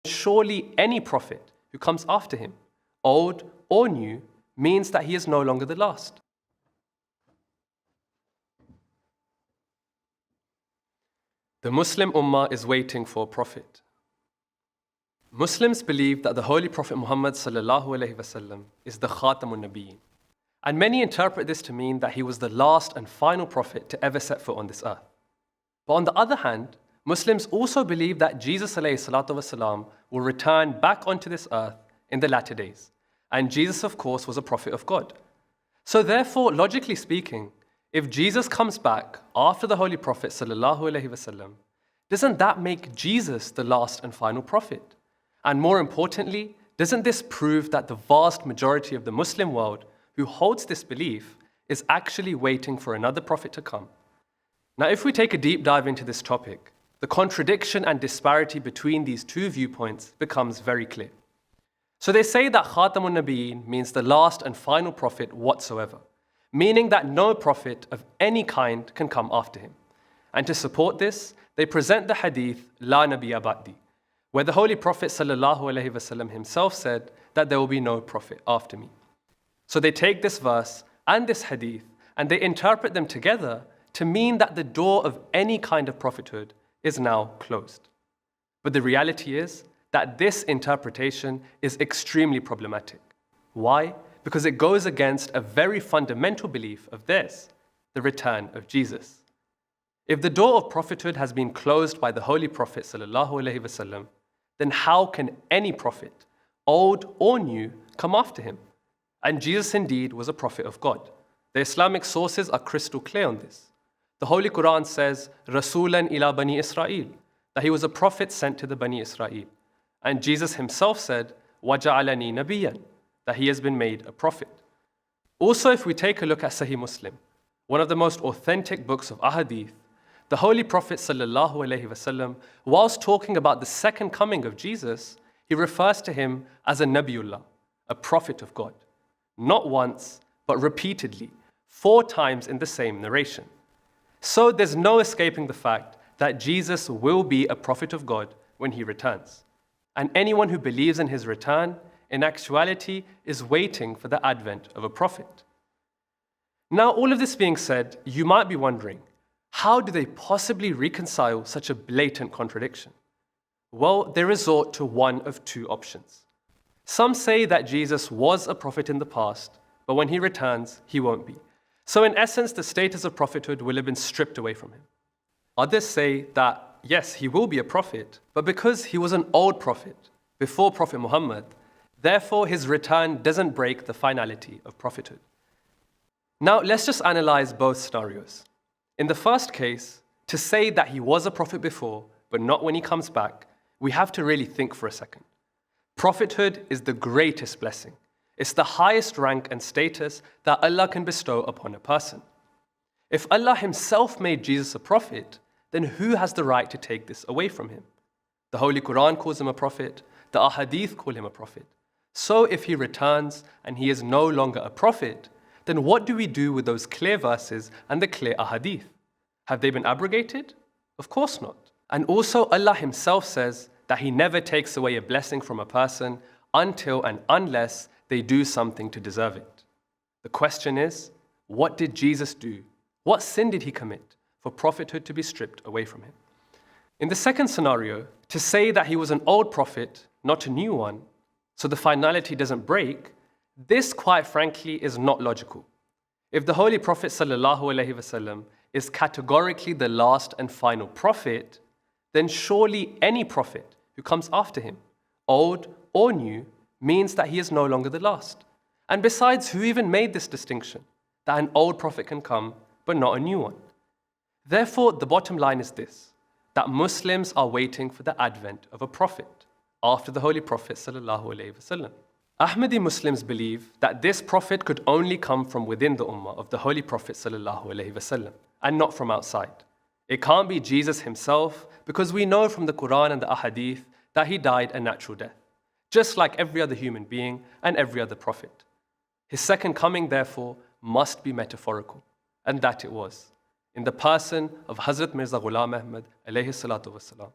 surely any prophet who comes after him, old or new, means that he is no longer the last. The Muslim Ummah is waiting for a prophet. Muslims believe that the Holy Prophet Muhammad ﷺ is the Khatamun Nabiyyin. And many interpret this to mean that he was the last and final prophet to ever set foot on this earth. But on the other hand, Muslims also believe that Jesus ﷺ will return back onto this earth in the latter days. And Jesus, of course, was a prophet of God. So therefore, logically speaking, if Jesus comes back after the Holy Prophet ﷺ, doesn't that make Jesus the last and final prophet? And more importantly, doesn't this prove that the vast majority of the Muslim world who holds this belief is actually waiting for another prophet to come? Now, if we take a deep dive into this topic, the contradiction and disparity between these two viewpoints becomes very clear. So they say that Khatamun Nabiyyin means the last and final prophet whatsoever, meaning that no prophet of any kind can come after him. And to support this, they present the hadith, La Nabiyya Ba'di, where the Holy Prophet ﷺ himself said that there will be no prophet after me. So they take this verse and this hadith and they interpret them together to mean that the door of any kind of prophethood is now closed. But the reality is that this interpretation is extremely problematic. Why? Because it goes against a very fundamental belief of theirs, the return of Jesus. If the door of prophethood has been closed by the Holy Prophet ﷺ, then how can any prophet, old or new, come after him? And Jesus indeed was a prophet of God. The Islamic sources are crystal clear on this. The Holy Quran says, Rasulan ila Bani Israel, that he was a prophet sent to the Bani Israel. And Jesus himself said, Waja'alani Nabiyyan, that he has been made a prophet. Also, if we take a look at Sahih Muslim, one of the most authentic books of ahadith, the Holy Prophet ﷺ, whilst talking about the second coming of Jesus, he refers to him as a Nabiullah, a prophet of God. Not once, but repeatedly, 4 times in the same narration. So there's no escaping the fact that Jesus will be a prophet of God when he returns. And anyone who believes in his return, in actuality, is waiting for the advent of a prophet. Now, all of this being said, you might be wondering, how do they possibly reconcile such a blatant contradiction? Well, they resort to one of 2 options. Some say that Jesus was a prophet in the past, but when he returns, he won't be. So in essence, the status of prophethood will have been stripped away from him. Others say that, yes, he will be a prophet, but because he was an old prophet, before Prophet Muhammad, therefore his return doesn't break the finality of prophethood. Now, let's just analyze both scenarios. In the first case, to say that he was a prophet before, but not when he comes back, we have to really think for a second. Prophethood is the greatest blessing. It's the highest rank and status that Allah can bestow upon a person. If Allah himself made Jesus a prophet, then who has the right to take this away from him? The Holy Quran calls him a prophet, the Ahadith call him a prophet. So if he returns and he is no longer a prophet, then what do we do with those clear verses and the clear ahadith? Have they been abrogated? Of course not. And also Allah himself says that he never takes away a blessing from a person until and unless they do something to deserve it. The question is, what did Jesus do? What sin did he commit for prophethood to be stripped away from him? In the second scenario, to say that he was an old prophet, not a new one, so the finality doesn't break, this, quite frankly, is not logical. If the Holy Prophet ﷺ is categorically the last and final prophet, then surely any prophet who comes after him, old or new, means that he is no longer the last. And besides, who even made this distinction, that an old prophet can come, but not a new one? Therefore, the bottom line is this, that Muslims are waiting for the advent of a prophet after the Holy Prophet ﷺ. Ahmadiyya Muslims believe that this prophet could only come from within the ummah of the Holy Prophet ﷺ and not from outside. It can't be Jesus himself because we know from the Quran and the Ahadith that he died a natural death, just like every other human being and every other prophet. His second coming, therefore, must be metaphorical, and that it was, in the person of Hazrat Mirza Ghulam Ahmad alayhi salatu wasalam.